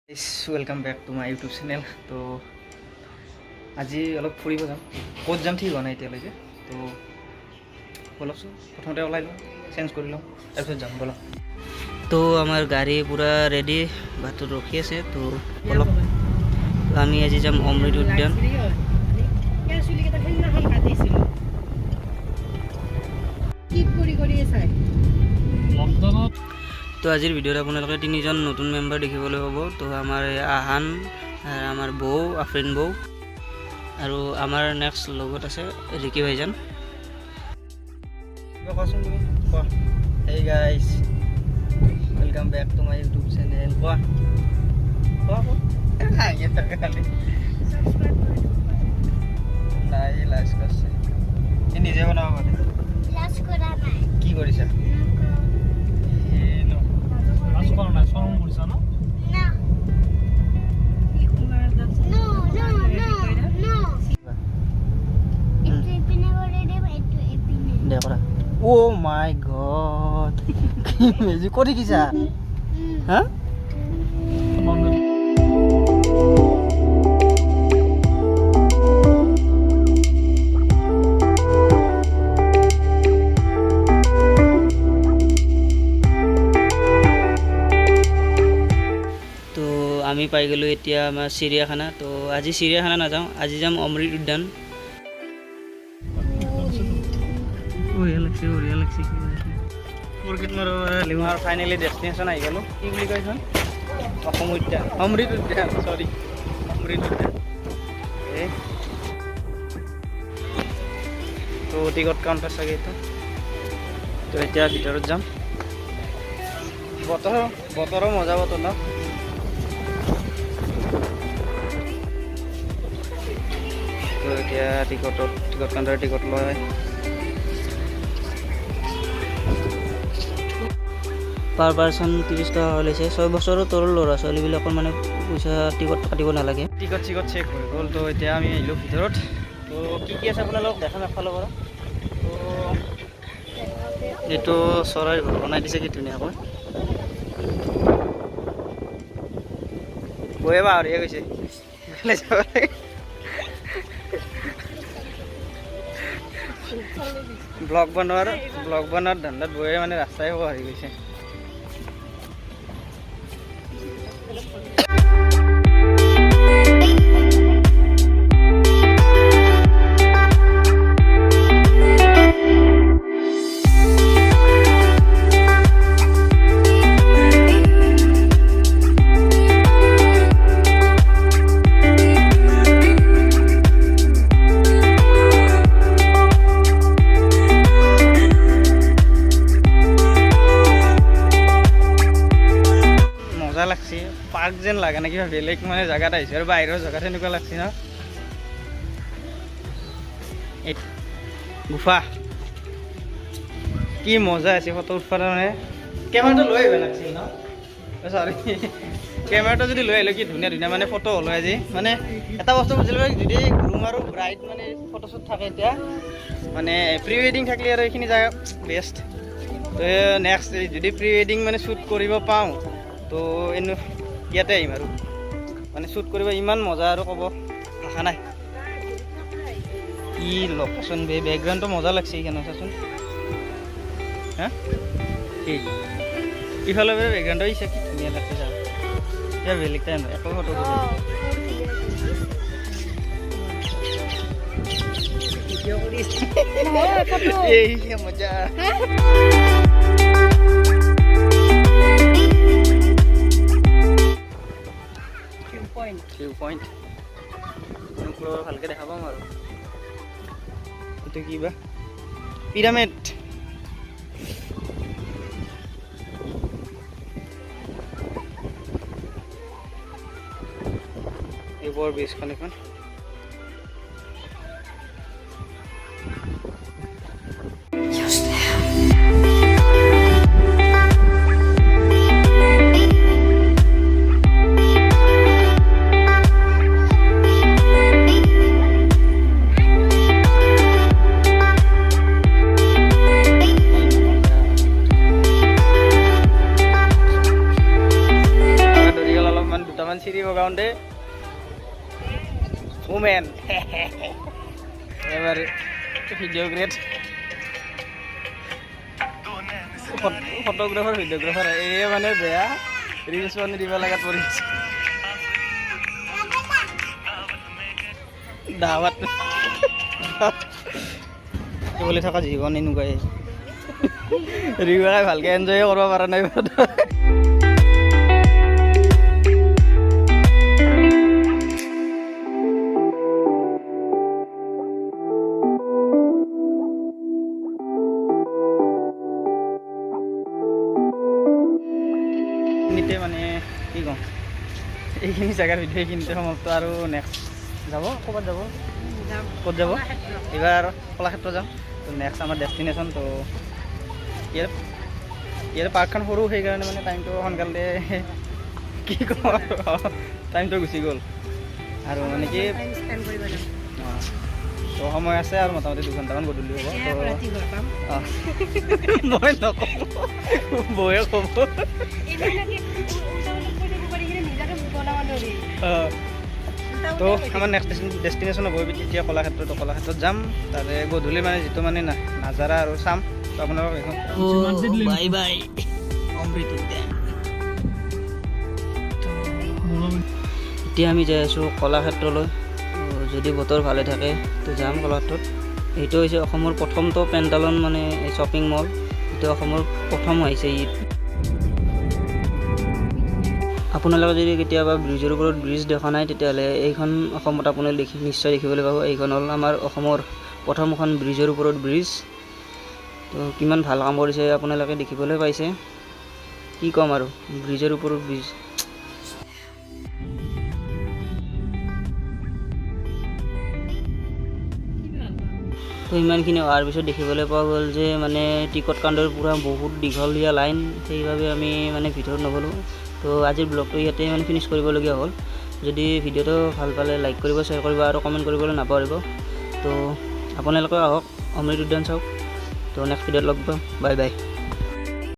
Welcome back to my YouTube channel. तो आज अलग फुरिब जाम कत जाम ठीक होना इतना तो बोलकचोन प्रथमते ओलाई लूँ चेंज कर लूँ तरह जाम बोल। तो आमार गाड़ी पूरा रेडी बात रखी आछे तो बोलक आमी आज जाम अमृत उद्यान। तो आजिर भिडिओत आपनालोके तीनिजन नतुन मेम्बार देखिबोले पाबो। तो आमार आहान आमार बौ आफरिन बौ और आमार नेक्स्ट लगत आछे रिकी भाईजान। Hey guys welcome back to my YouTube channel. নিজে বনাব কি কৰিছা? Oh my god. Meji kori kisa? Hah? तो आमी पाई गलो एतिया आमार चिड़ियाखाना। तो आज चिड़ियाखाना नाजाऊँ, आज जाम अमृत उद्यान। फाइनली डेस्टिनेशन आई गलो कि कैसन अम उद्यान अमृत उद्यान सरी अमृत उद्यान। तो टिकट काउंटार सके तो এতিয়া ভিতৰত যাম। বতৰৰ মজা বতৰ ন। তো এতিয়া টিকট কাউন্টাৰ টিকট লয় पर पार्सन 30 टका লৈছে। 6 বছৰৰ তলৰ ল'ৰা ছোৱালীবিলাকৰ মানে পইচা টিকট কাটিব নালাগে। টিকট চেক হৈ গ'ল। তো এতিয়া আমি আহিলোঁ ভিতৰত। তো কি আছে আপোনালোকক দেখাম এফালৰ পৰা। তো এইটো চৰাইৰ ঘৰ বনাই দিছে কি ধুনীয়াকৈ। বয়ে পাহৰিয়ে গৈছে ব্লগ বনোৱাৰ ধান্দাত বয়ে মানে ৰাস্তাই পাহৰি গৈছে। লাগছে পাৰ্ক যেন লাগে না কিবা বেলেগ মানে জায়গাত আহিছে আৰ বাহিৰৰ জায়গাত এনেকুৱা লাগছে না। গুফা কি মজা আছে ফটো উঠবাৰ মানে। কেমেৰাটো লৈ আহিব লাগছিল ন। সৰি কেমেৰাটো যদি লৈ আহিলো কি ধুনীয়া ধুনীয়া মানে ফটো হ'ল আজি। মানে এটা বস্তু বুজিলো যদি গ্ৰুম আৰু ব্ৰাইড মানে ফটোশ্বুট থাকে এতিয়া মানে প্ৰি ৱেডিং থাকিলে আৰু এইখিনি জায়গা বেষ্ট। তো নেক্সট যদি প্ৰি ৱেডিং মানে শ্বুট কৰিব পাওঁ তো এনে ইয়াতে আহিম আৰু মানে শ্বুট কৰিব ইমান মজা আৰু ক'ব ভাষা নাই। কি লোকেশ্যন বেকগ্ৰাউণ্ডটো মজা লাগছে এইখানে চাচোন। হা কি ইফালে বেকগ্ৰাউণ্ডটো ইচ্ছা কি ধুনীয়া লাগছে চা। এতিয়া বেলেগ টাইম একো ফটো এই মজা। ভিউ পইণ্ট ভালকে দেখা পাম আৰু এইটো কিবা পিৰামিড। এইবোৰ ব্ৰিজখন এখন চিৰি বগাওঁতে ওমেন এবাৰ ভিডিঅ' গ্ৰেড ফটোগ্ৰাফাৰ ভিডিঅ'গ্ৰাফাৰ এই মানে বেয়া ৰিলছ মানে দিব লগাত পৰিছে দাৱাত বুলি থকা জীৱন এনেকুৱাই ৰিভাই ভালকৈ এনজয় কৰিব পৰা নাই এইখিনিতে মানে কি ক'ম এইখিনি জেগাৰ ভিডিঅ' এইখিনিতে সমাপ্ত আৰু নেক্সট যাব ক'ৰবাত যাব ক'ত যাব এইবাৰ কলাক্ষেত্ৰ যাম তো নেক্সট আমাৰ ডেষ্টিনেশ্যন তো ইয়াৰ পাৰ্কখন সৰু সেইকাৰণে মানে টাইমটো সোনকালে কি ক'ম আৰু টাইমটো গুচি গ'ল আৰু মানে কি তো সময় আছে আৰু মোটামুটি 2 ঘণ্টামান গধূলি হ'ব মই নকওঁ বৌয়ে ক'ব তো আমাৰ নেক্সট ডেষ্টিনেশ্যন হ'ব এতিয়া কলাক্ষেত্ৰত যাম তাৰে গধূলি মানে যিটো মানে নাজাৰা আৰু চাম তো আপোনালোকক বাই বাই অমৃত উদ্যান এতিয়া আমি যাই আছোঁ কলাক্ষেত্ৰলৈ যদি বতৰ ভালে থাকে তো যাম কলাক্ষেত্ৰত এইটো হৈছে অসমৰ প্ৰথমটো পেণ্টালন মানে শ্বপিং মল এইটো অসমৰ প্ৰথম হৈছে ই আপোনালোকে যদি কেতিয়াবা ব্ৰিজৰ ওপৰত ব্ৰিজ দেখা নাই তেতিয়াহ'লে এইখন অসমত আপুনি নিশ্চয় দেখিবলৈ পাব এইখন হ'ল আমাৰ অসমৰ প্ৰথমখন ব্ৰিজৰ ওপৰত ব্ৰিজ তো কিমান ভাল কাম কৰিছে আপোনালোকে দেখিবলৈ পাইছে কি ক'ম আৰু ব্ৰিজৰ ওপৰত ব্ৰিজ তো ইমানখিনি অহাৰ পিছত দেখিবলৈ পোৱা গ'ল যে মানে টিকট কাউণ্টাৰ পূৰা বহুত দীঘলীয়া লাইন সেইবাবে আমি মানে ভিতৰত নগ'লোঁ তো আজিৰ ব্লগটো ইয়াতে মানে ফিনিছ কৰিবলগীয়া হ'ল যদি ভিডিঅ'টো ভাল পালে লাইক কৰিব শ্বেয়াৰ কৰিব আৰু কমেণ্ট কৰিবলৈ নাপাহৰিব তো আপোনালোকে আহক অমৃত উদ্যান চাওক তো নেক্সট ভিডিঅ'ত লগ পাম বাই বাই